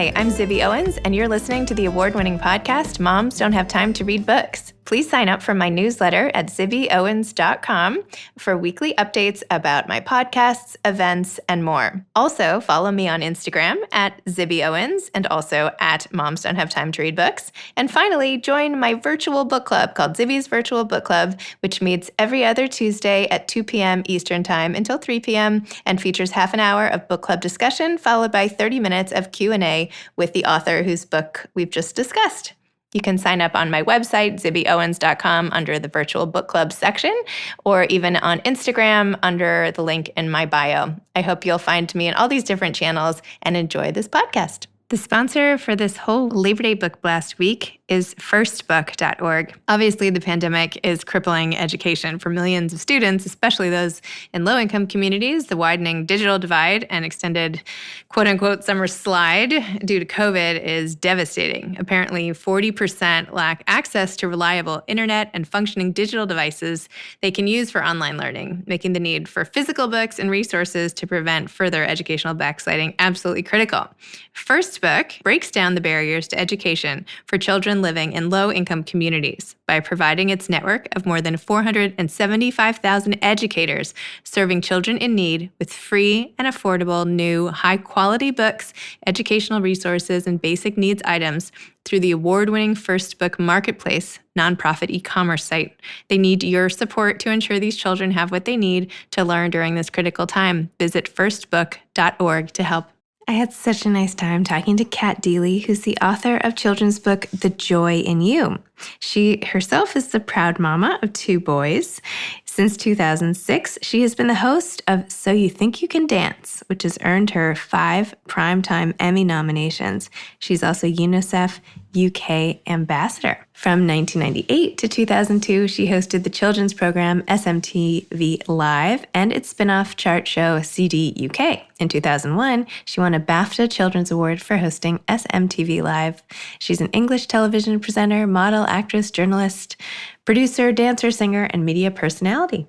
Hi, I'm Zibby Owens, and you're listening to the award-winning podcast, Moms Don't Have Time to Read Books. Please sign up for my newsletter at zibbyowens.com for weekly updates about my podcasts, events, and more. Also, follow me on Instagram at Zibby Owens and also at Moms Don't Have Time to Read Books. And finally, join my virtual book club called Zibby's Virtual Book Club, which meets every other Tuesday at 2 p.m. Eastern Time until 3 p.m. and features half an hour of book club discussion followed by 30 minutes of Q&A with the author whose book we've just discussed. You can sign up on my website, zibbyowens.com, under the virtual book club section, or even on Instagram under the link in my bio. I hope you'll find me in all these different channels and enjoy this podcast. The sponsor for this whole Labor Day Book Blast week is firstbook.org. Obviously, the pandemic is crippling education for millions of students, especially those in low-income communities. The widening digital divide and extended quote-unquote summer slide due to COVID is devastating. Apparently, 40% lack access to reliable internet and functioning digital devices they can use for online learning, making the need for physical books and resources to prevent further educational backsliding absolutely critical. First Book breaks down the barriers to education for children living in low-income communities by providing its network of more than 475,000 educators serving children in need with free and affordable new high-quality books, educational resources, and basic needs items through the award-winning First Book Marketplace nonprofit e-commerce site. They need your support to ensure these children have what they need to learn during this critical time. Visit firstbook.org to help. I had such a nice time talking to Kat Deeley, who's the author of children's book, The Joy in You. She herself is the proud mama of 2 boys. Since 2006, she has been the host of So You Think You Can Dance, which has earned her 5 Primetime Emmy nominations. She's also UNICEF UK ambassador. From 1998 to 2002, she hosted the children's program SMTV Live and its spin-off chart show CD UK. In 2001, she won a BAFTA Children's Award for hosting SMTV Live. She's an English television presenter, model, actress, journalist, producer, dancer, singer, and media personality.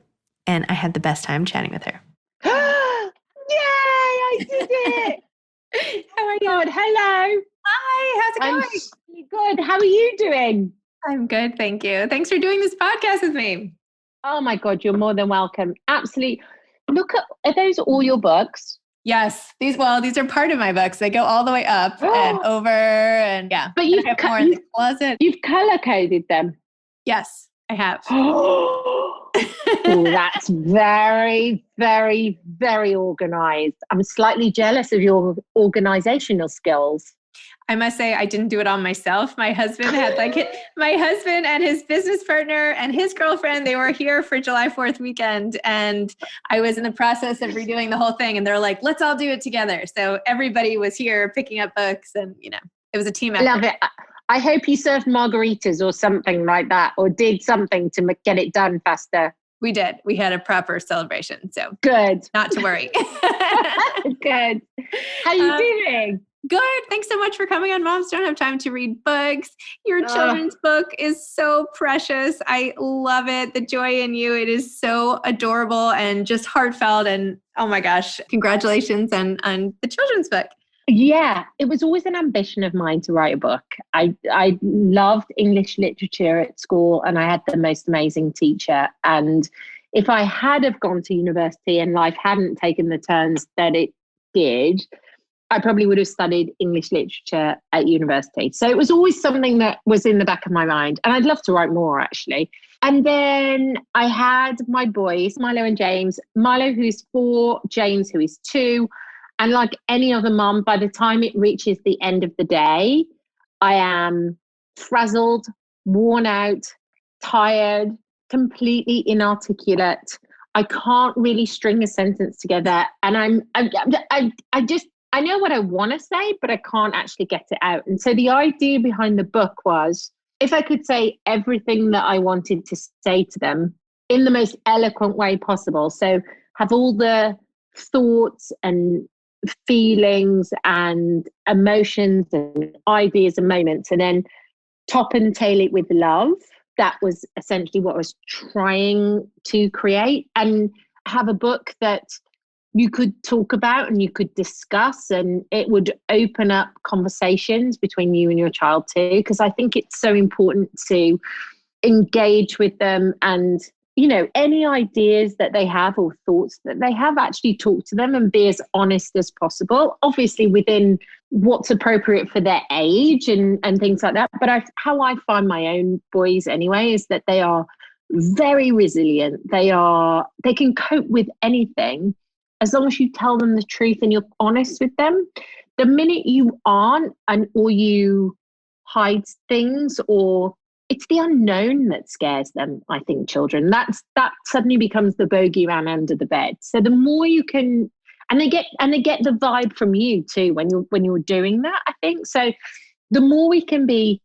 And I had the best time chatting with her. Yay, I did it! How are you? God, hello. Hi, how's it going? I'm good. How are you doing? I'm good, thank you. Thanks for doing this podcast with me. Oh my God, you're more than welcome. Absolutely. Look are those all your books? Yes, these are part of my books. They go all the way up and over, and yeah. But you've more in the closet. You've color coded them. Yes, I have. Oh, that's very, very, very organized. I'm slightly jealous of your organizational skills. I must say I didn't do it all myself. My husband my husband and his business partner and his girlfriend, they were here for July 4th weekend. And I was in the process of redoing the whole thing. And they're like, let's all do it together. So everybody was here picking up books and, it was a team effort. Love it. I hope you served margaritas or something like that, or did something to get it done faster. We did. We had a proper celebration. So good. Not to worry. Good. How you doing? Good. Thanks so much for coming on Moms Don't Have Time to Read Books. Your children's book is so precious. I love it. The Joy in You. It is so adorable and just heartfelt. And oh my gosh, congratulations on the children's book. Yeah, it was always an ambition of mine to write a book. I loved English literature at school and I had the most amazing teacher. And if I had have gone to university and life hadn't taken the turns that it did, I probably would have studied English literature at university. So it was always something that was in the back of my mind. And I'd love to write more, actually. And then I had my boys, Milo and James. Milo, who's 4, James, who is 2. And like any other mum, by the time it reaches the end of the day, I am frazzled, worn out, tired, completely inarticulate. I can't really string a sentence together. And I know what I want to say, but I can't actually get it out. And so the idea behind the book was, if I could say everything that I wanted to say to them in the most eloquent way possible. So have all the thoughts and feelings and emotions and ideas and moments, and then top and tail it with love. That was essentially what I was trying to create, and have a book that you could talk about and you could discuss, and it would open up conversations between you and your child too. Because I think it's so important to engage with them, and any ideas that they have or thoughts that they have, actually talk to them and be as honest as possible, obviously within what's appropriate for their age and things like that. But how I find my own boys anyway is that they are very resilient. They can cope with anything as long as you tell them the truth and you're honest with them. The minute you aren't, or you hide things, or it's the unknown that scares them, I think, children. That suddenly becomes the bogeyman under the bed. So the more you can, and they get the vibe from you too when you're doing that, I think. So the more we can be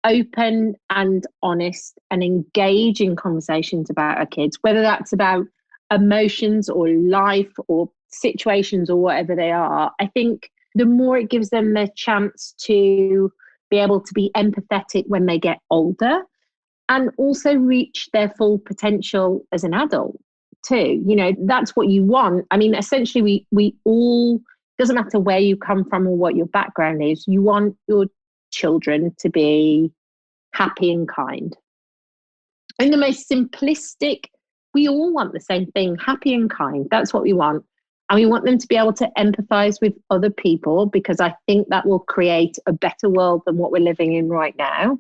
open and honest and engage in conversations about our kids, whether that's about emotions or life or situations or whatever they are, I think the more it gives them the chance to be able to be empathetic when they get older, and also reach their full potential as an adult too. That's what you want. I mean, essentially we all, doesn't matter where you come from or what your background is, you want your children to be happy and kind. In the most simplistic, we all want the same thing, happy and kind. That's what we want. And we want them to be able to empathize with other people, because I think that will create a better world than what we're living in right now.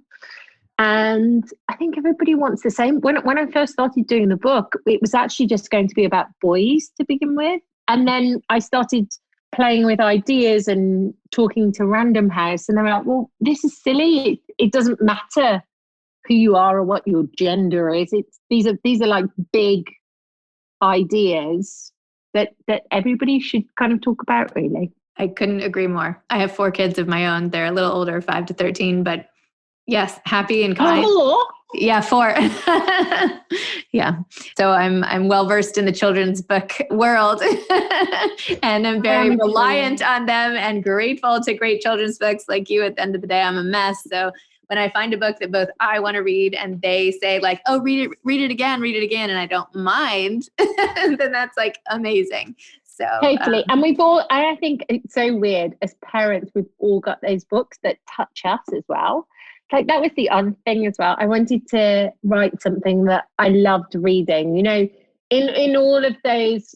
And I think everybody wants the same. When I first started doing the book, it was actually just going to be about boys to begin with. And then I started playing with ideas and talking to Random House, and they were like, well, this is silly. It doesn't matter who you are or what your gender is. These are like big ideas that everybody should kind of talk about, really. I couldn't agree more. I have 4 kids of my own. They're a little older, 5 to 13, but yes, happy and kind. Oh. Yeah, 4. Yeah. So I'm well versed in the children's book world and I'm very reliant on them and grateful to great children's books like you. At the end of the day, I'm a mess. So when I find a book that both I want to read and they say like, oh, read it again, and I don't mind, then that's like amazing. So totally. And we've all, I think it's so weird as parents, we've all got those books that touch us as well. Like that was the other thing as well. I wanted to write something that I loved reading, in all of those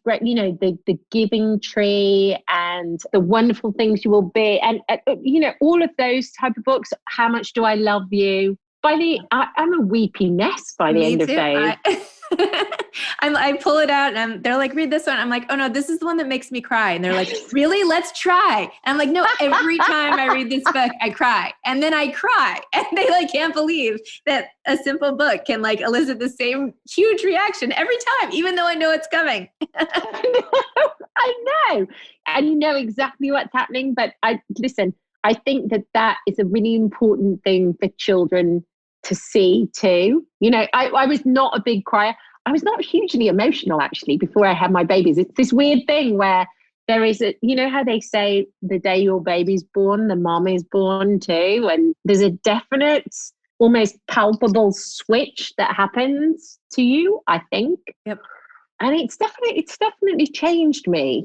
great, the Giving Tree and The Wonderful Things You Will Be, and all of those type of books. How Much Do I Love You? I'm a weepy mess by the end of days. I pull it out and they're like, read this one. I'm like, oh no, this is the one that makes me cry. And they're like, really? Let's try. And I'm like, no, every time I read this book, I cry. And then I cry. And they like can't believe that a simple book can like elicit the same huge reaction every time, even though I know it's coming. I know. And you know exactly what's happening. But I think that is a really important thing for children to see too. I was not a big crier. I was not hugely emotional actually before I had my babies. It's this weird thing where there is how they say the day your baby's born, the mom is born too. And there's a definite, almost palpable switch that happens to you, I think. Yep. And it's definitely changed me,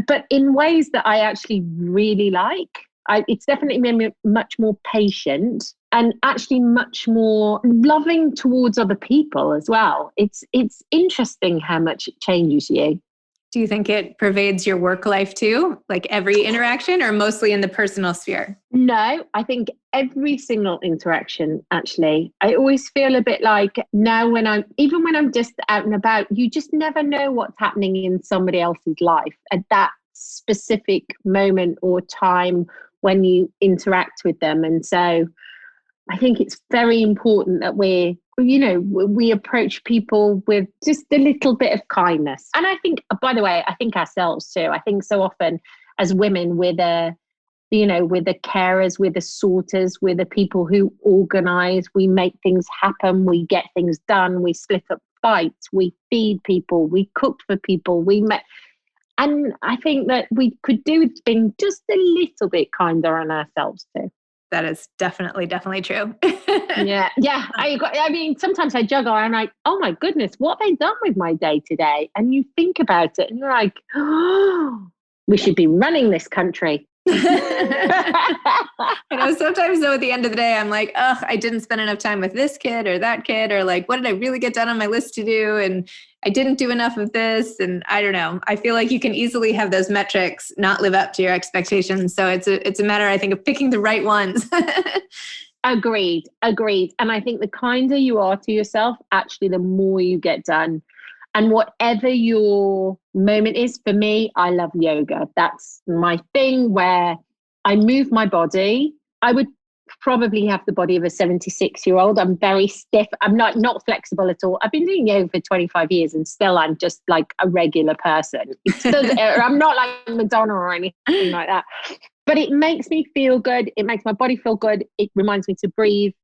but in ways that I actually really like. It's definitely made me much more patient and actually much more loving towards other people as well. It's interesting how much it changes you. Do you think it pervades your work life too? Like every interaction, or mostly in the personal sphere? No, I think every single interaction, actually. I always feel a bit like now when I'm just out and about, you just never know what's happening in somebody else's life at that specific moment or time when you interact with them. And so I think it's very important that we approach people with just a little bit of kindness. And I think, by the way, I think ourselves too. I think so often as women, we're the carers, we're the sorters, we're the people who organize, we make things happen, we get things done, we split up fights, we feed people, we cook for people, and I think that we could do with being just a little bit kinder on ourselves too. That is definitely true. Yeah. I mean, sometimes I juggle and I'm like, oh my goodness, what have I done with my day today? And you think about it and you're like, oh, we should be running this country. I know sometimes though, at the end of the day, I'm like, oh, I didn't spend enough time with this kid or that kid, or like, what did I really get done on my list to do? And I didn't do enough of this. And I don't know. I feel like you can easily have those metrics not live up to your expectations. So it's a matter, I think, of picking the right ones. Agreed. And I think the kinder you are to yourself, actually, the more you get done. And whatever your moment is, for me, I love yoga. That's my thing where I move my body. I would probably have the body of a 76-year-old. I'm very stiff. I'm not flexible at all. I've been doing yoga for 25 years and still I'm just like a regular person. I'm not like Madonna or anything like that. But it makes me feel good. It makes my body feel good. It reminds me to breathe.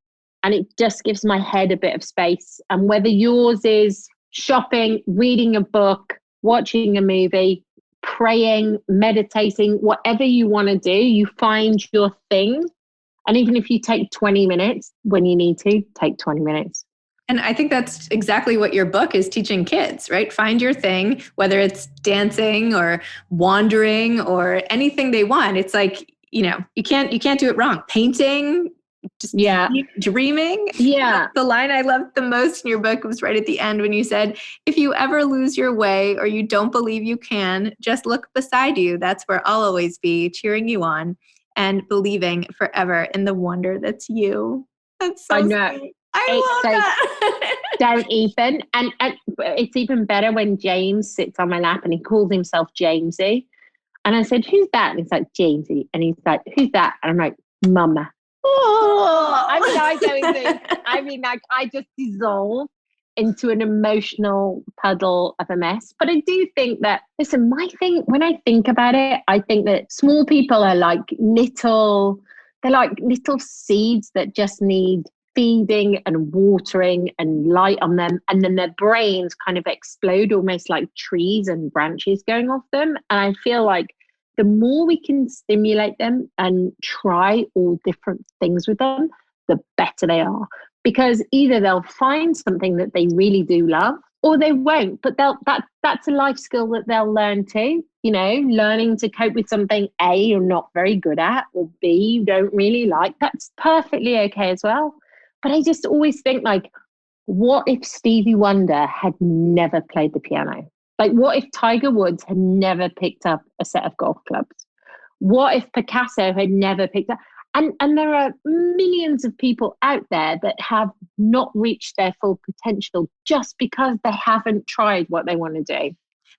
And it just gives my head a bit of space. And whether yours is shopping, reading a book, watching a movie, praying, meditating, whatever you want to do, you find your thing. And even if you take 20 minutes when you need to, take 20 minutes. And I think that's exactly what your book is teaching kids, right? Find your thing, whether it's dancing or wandering or anything they want. It's like, you can't do it wrong. Painting, just dreaming. Yeah. The line I loved the most in your book was right at the end when you said, if you ever lose your way or you don't believe you can, just look beside you. That's where I'll always be, cheering you on and believing forever in the wonder that's you. That's so I know. sweet. I love that. Don't even. And it's even better when James sits on my lap and he calls himself Jamesy. And I said, who's that? And he's like, Jamesy. And he's like, who's that? And I'm like, Mama. Oh, I just dissolve into an emotional puddle of a mess. But I do think that, listen, my thing, when I think about it, I think that small people are like little seeds that just need feeding and watering and light on them. And then their brains kind of explode almost like trees and branches going off them. And I feel like the more we can stimulate them and try all different things with them, the better they are. Because either they'll find something that they really do love or they won't. But that's a life skill that they'll learn too. Learning to cope with something A, you're not very good at, or B, you don't really like. That's perfectly okay as well. But I just always think, like, what if Stevie Wonder had never played the piano? Like, what if Tiger Woods had never picked up a set of golf clubs? What if Picasso had never picked up? And there are millions of people out there that have not reached their full potential just because they haven't tried what they want to do.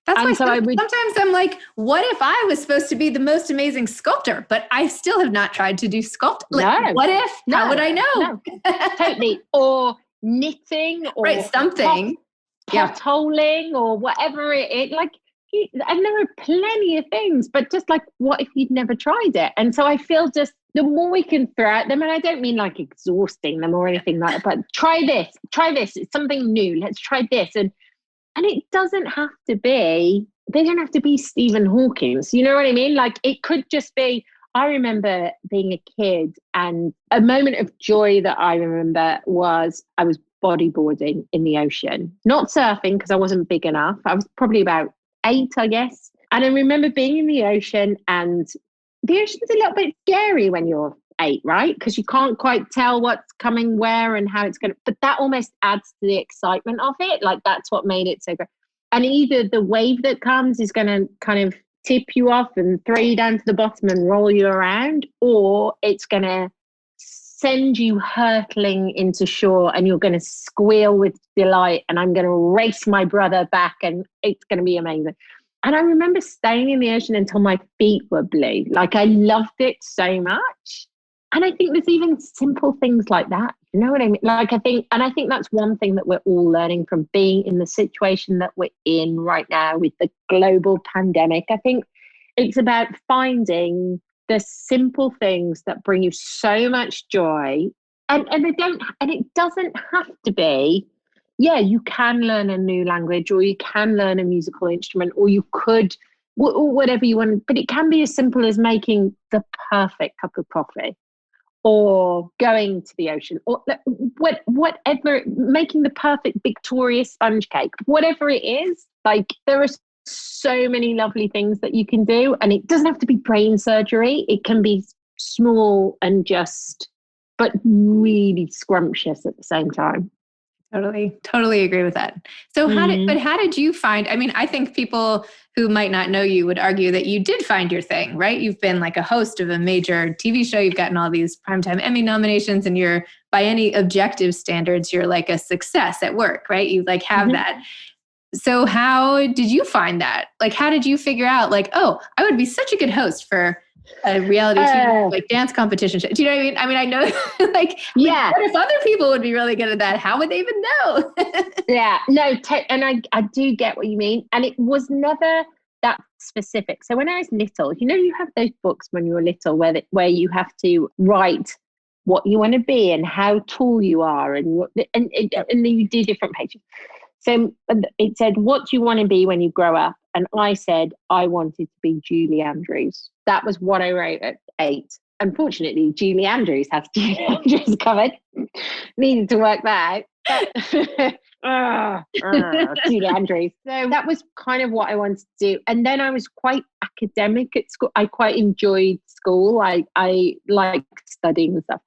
That's why sometimes I'm like, what if I was supposed to be the most amazing sculptor, but I still have not tried to do sculpt? Like, what if? How would I know? No, totally. Or knitting or something. Potholing or whatever it is. Like, and there are plenty of things, but just like, what if you'd never tried it? And so I feel just the more we can throw at them, and I don't mean like exhausting them or anything like that, but try this, it's something new. Let's try this. And it doesn't have to be, they don't have to be Stephen Hawking. You know what I mean? Like, it could just be, I remember being a kid and a moment of joy that I remember was I was bodyboarding in the ocean, not surfing because I wasn't big enough. I was probably about 8, I guess. And I remember being in the ocean, and the ocean's a little bit scary when you're 8, right? Because you can't quite tell what's coming where and how it's going to, but that almost adds to the excitement of it. Like, that's what made it so great. And either the wave that comes is going to kind of tip you off and throw you down to the bottom and roll you around, or it's going to send you hurtling into shore and you're going to squeal with delight, and I'm going to race my brother back and it's going to be amazing. And I remember staying in the ocean until my feet were blue. Like, I loved it so much. And I think there's even simple things like that. You know what I mean? Like, I think that's one thing that we're all learning from being in the situation that we're in right now with the global pandemic. I think it's about finding the simple things that bring you so much joy. And it doesn't have to be, you can learn a new language, or you can learn a musical instrument, or you could, or whatever you want. But it can be as simple as making the perfect cup of coffee, or going to the ocean, or whatever, making the perfect Victoria sponge cake, whatever it is, like there are so many lovely things that you can do. And it doesn't have to be brain surgery. It can be small and just, but really scrumptious at the same time. Totally agree with that. So how did you find, I mean, I think people who might not know you would argue that you did find your thing, right? You've been like a host of a major TV show. You've gotten all these primetime Emmy nominations, and you're, by any objective standards, you're like a success at work, right? You like have that. So how did you find that? Like, how did you figure out like, oh, I would be such a good host for a reality TV, like dance competition show? Do you know what I mean? I mean, I know like, what if other people would be really good at that? How would they even know? And I do get what you mean. And it was never that specific. So when I was little, you have those books when you were little where you have to write what you want to be and how tall you are and then you do different pages. So it said, what do you want to be when you grow up? And I said, I wanted to be Julie Andrews. That was what I wrote at 8. Unfortunately, Julie Andrews has Julie Andrews covered. Needed to work that out. Julie Andrews. So that was kind of what I wanted to do. And then I was quite academic at school. I quite enjoyed school. I liked studying and stuff.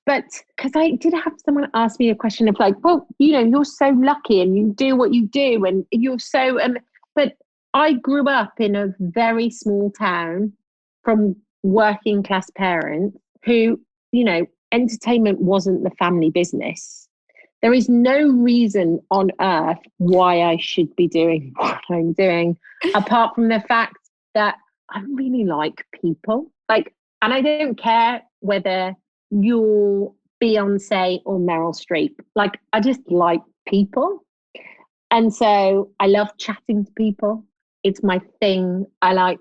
But because I did have someone ask me a question of like, well, you're so lucky and you do what you do and you're so... but I grew up in a very small town from working class parents who, entertainment wasn't the family business. There is no reason on earth why I should be doing what I'm doing, apart from the fact that I really like people. And I don't care whether you're Beyonce or Meryl Streep. I just like people. And so I love chatting to people. It's my thing. I like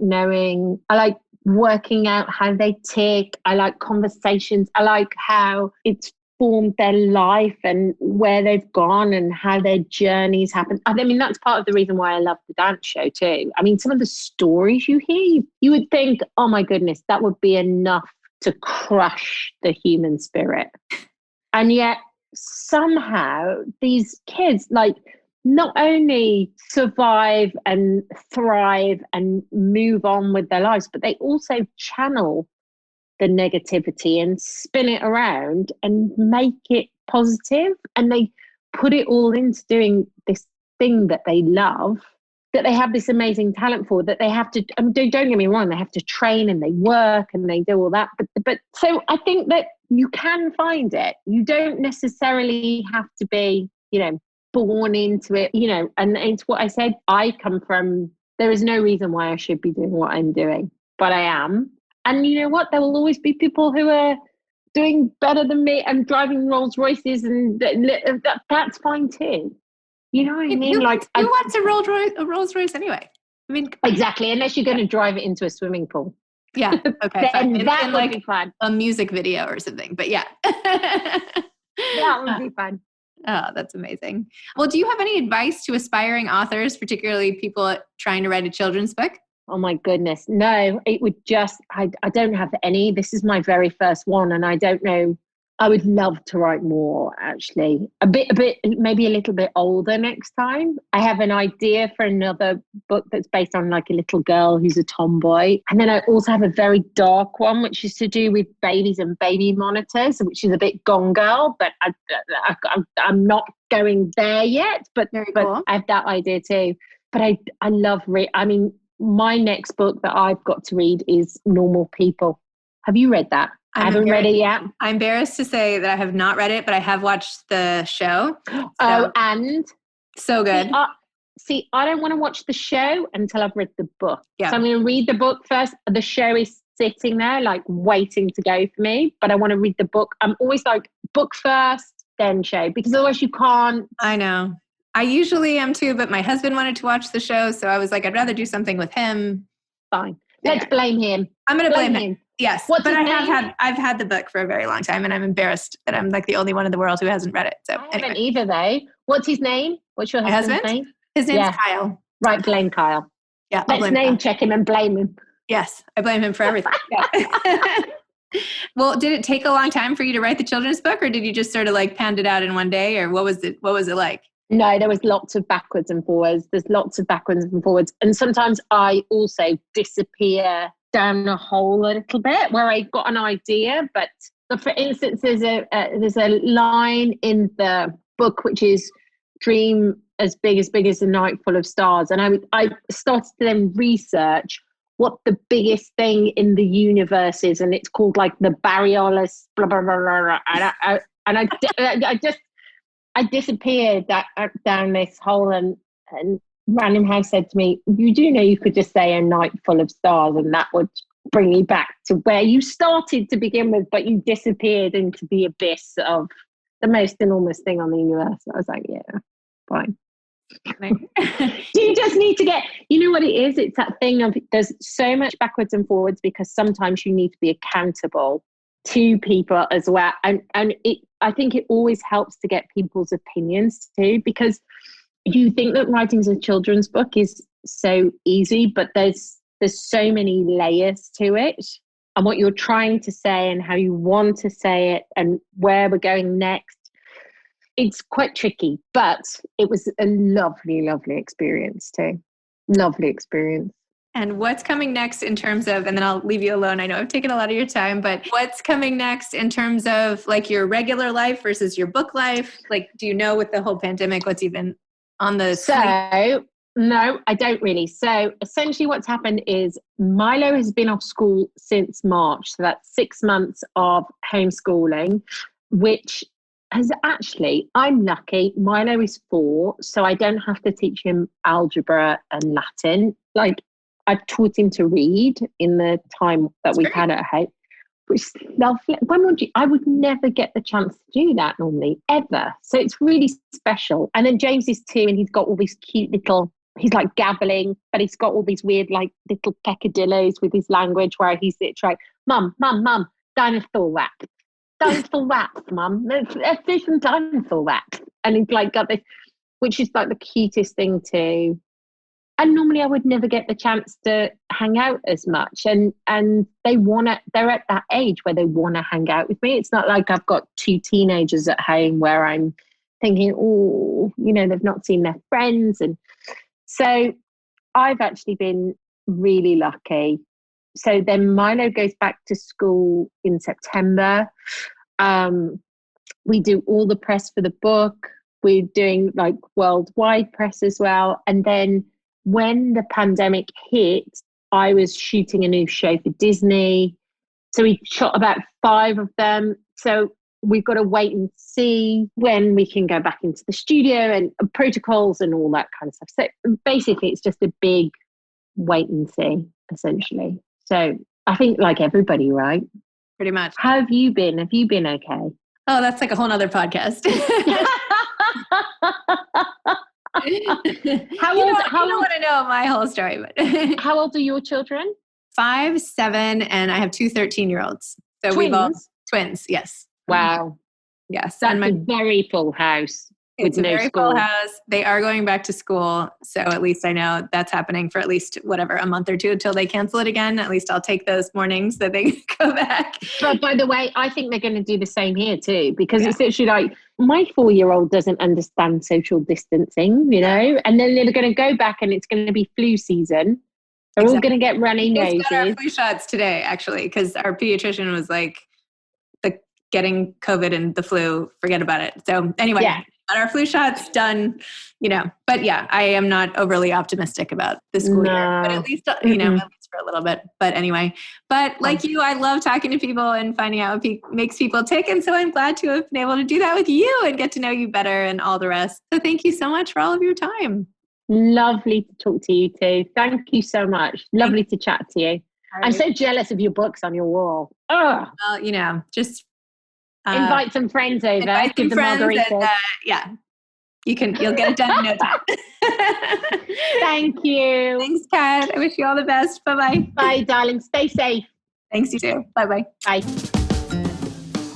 working out how they tick. I like conversations. I like how it's formed their life and where they've gone and how their journeys happen. I mean, that's part of the reason why I love the dance show too. I mean, some of the stories you hear, you would think, oh my goodness, that would be enough to crush the human spirit. And yet somehow these kids not only survive and thrive and move on with their lives, but they also channel the negativity and spin it around and make it positive. And they put it all into doing this thing that they love, that they have this amazing talent for, that they have to, don't get me wrong, they have to train and they work and they do all that. But so I think that you can find it. You don't necessarily have to be, born into it, and it's what I said. I come from, there is no reason why I should be doing what I'm doing, but I am. And you know what? There will always be people who are doing better than me and driving Rolls Royces, and that's fine too. You know what I mean? Who wants a Rolls Royce anyway? I mean, exactly, unless you're going to drive it into a swimming pool. Yeah. Okay. Then that would be fun. A music video or something. But yeah. That would be fun. Oh, that's amazing. Well, do you have any advice to aspiring authors, particularly people trying to write a children's book? Oh my goodness. No, it would just, I don't have any. This is my very first one and I don't know. I would love to write more, actually. A bit, maybe a little bit older next time. I have an idea for another book that's based on a little girl who's a tomboy. And then I also have a very dark one, which is to do with babies and baby monitors, which is a bit Gone Girl, but I'm not going there yet. But I have that idea too. But I love my next book that I've got to read is Normal People. Have you read that? I haven't read it yet. I'm embarrassed to say that I have not read it, but I have watched the show. And? So good. See, I don't want to watch the show until I've read the book. Yeah. So I'm going to read the book first. The show is sitting there, waiting to go for me, but I want to read the book. I'm always book first, then show, because otherwise you can't. I know. I usually am too, but my husband wanted to watch the show, so I was like, I'd rather do something with him. Fine. Let's blame him. I'm going to blame him. Yes. What's his name? I've had the book for a very long time and I'm embarrassed that I'm the only one in the world who hasn't read it. So I haven't either though. What's his name? What's your husband's name? His name's Kyle. Right, blame Kyle. Yeah. Let's name check him and blame him. Yes. I blame him for everything. Yeah. Well, did it take a long time for you to write the children's book, or did you just sort of like pound it out in one day, or what was it like? No, there was lots of backwards and forwards. There's lots of backwards and forwards. And sometimes I also disappear down a hole a little bit where I got an idea. But for instance, there's a line in the book which is dream as big as a night full of stars. And I started to then research what the biggest thing in the universe is. And it's called like the Borealis, blah, blah, blah, blah. And I disappeared down this hole, and Random House said to me, you do know you could just say a night full of stars and that would bring you back to where you started to begin with, but you disappeared into the abyss of the most enormous thing on the universe. I was like, yeah, fine. You just need to you know what it is? It's that thing of there's so much backwards and forwards because sometimes you need to be accountable to people as well. And I think it always helps to get people's opinions too, because you think that writing a children's book is so easy, but there's so many layers to it, and what you're trying to say and how you want to say it and where we're going next. It's quite tricky, but it was a lovely, lovely experience too. Lovely experience. And what's coming next in terms of, and then I'll leave you alone. I know I've taken a lot of your time, but what's coming next in terms of like your regular life versus your book life? Like, do you know with the whole pandemic, what's even on the So, no, I don't really. So essentially what's happened is Milo has been off school since March. So that's 6 months of homeschooling, which has actually, I'm lucky. Milo is 4, so I don't have to teach him algebra and Latin. Like, I've taught him to read in the time that we've had at home, which is lovely. I would never get the chance to do that normally, ever. So it's really special. And then James is 2, and he's got all these cute little, he's like gabbling, but he's got all these weird like little peccadillos with his language where he's like, Mum, dinosaur rap. Dinosaur rap, Mum. Let's do some dinosaur rap. And he's like got this, which is like the cutest thing too. And normally I would never get the chance to hang out as much. And they're at that age where they want to hang out with me. It's not like I've got 2 teenagers at home where I'm thinking, oh, you know, they've not seen their friends. And so I've actually been really lucky. So then Milo goes back to school in September. We do all the press for the book. We're doing like worldwide press as well. And then when the pandemic hit, I was shooting a new show for Disney. So we shot about 5 of them. So we've got to wait and see when we can go back into the studio and protocols and all that kind of stuff. So basically, it's just a big wait and see, essentially. So I think like everybody, right? Pretty much. How have you been? Have you been okay? Oh, that's like a whole nother podcast. You don't want to know my whole story, but how old are your children? 5, 7, and I have 2 13-year-olds. So twins? We've all twins. Yes. Wow. Yes. That's a very full house. It's a very full house. They are going back to school. So at least I know that's happening for at least a month or 2 until they cancel it again. At least I'll take those mornings that they go back. But by the way, I think they're going to do the same here too, because it's literally like my 4-year-old doesn't understand social distancing, you know, and then they're going to go back and it's going to be flu season. They're all going to get runny noses. We got our flu shots today, actually, because our pediatrician was like, getting COVID and the flu, forget about it. So anyway, got our flu shots done, you know, but yeah, I am not overly optimistic about the school year, but at least, you know, at least for a little bit. But anyway, but like you, I love talking to people and finding out what makes people tick. And so I'm glad to have been able to do that with you and get to know you better and all the rest. So thank you so much for all of your time. Lovely to talk to you too. Thank you so much. Lovely to chat to you. Right. I'm so jealous of your books on your wall. Oh, well, you know, just invite some friends over. Invite some friends and, you'll get it done in no time. Thank you. Thanks, Kat. I wish you all the best. Bye-bye. Bye, darling. Stay safe. Thanks, you too. Bye-bye. Bye.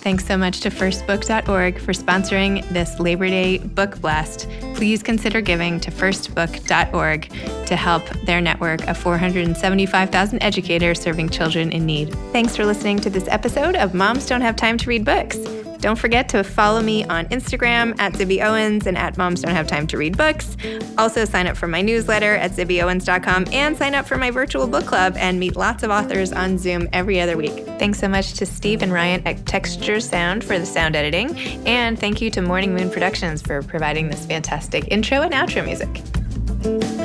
Thanks so much to firstbook.org for sponsoring this Labor Day book blast. Please consider giving to firstbook.org to help their network of 475,000 educators serving children in need. Thanks for listening to this episode of Moms Don't Have Time to Read Books. Don't forget to follow me on Instagram at Zibby Owens and at Moms Don't Have Time to Read Books. Also sign up for my newsletter at zibbyowens.com and sign up for my virtual book club and meet lots of authors on Zoom every other week. Thanks so much to Steve and Ryan at Texture Sound for the sound editing. And thank you to Morning Moon Productions for providing this fantastic intro and outro music.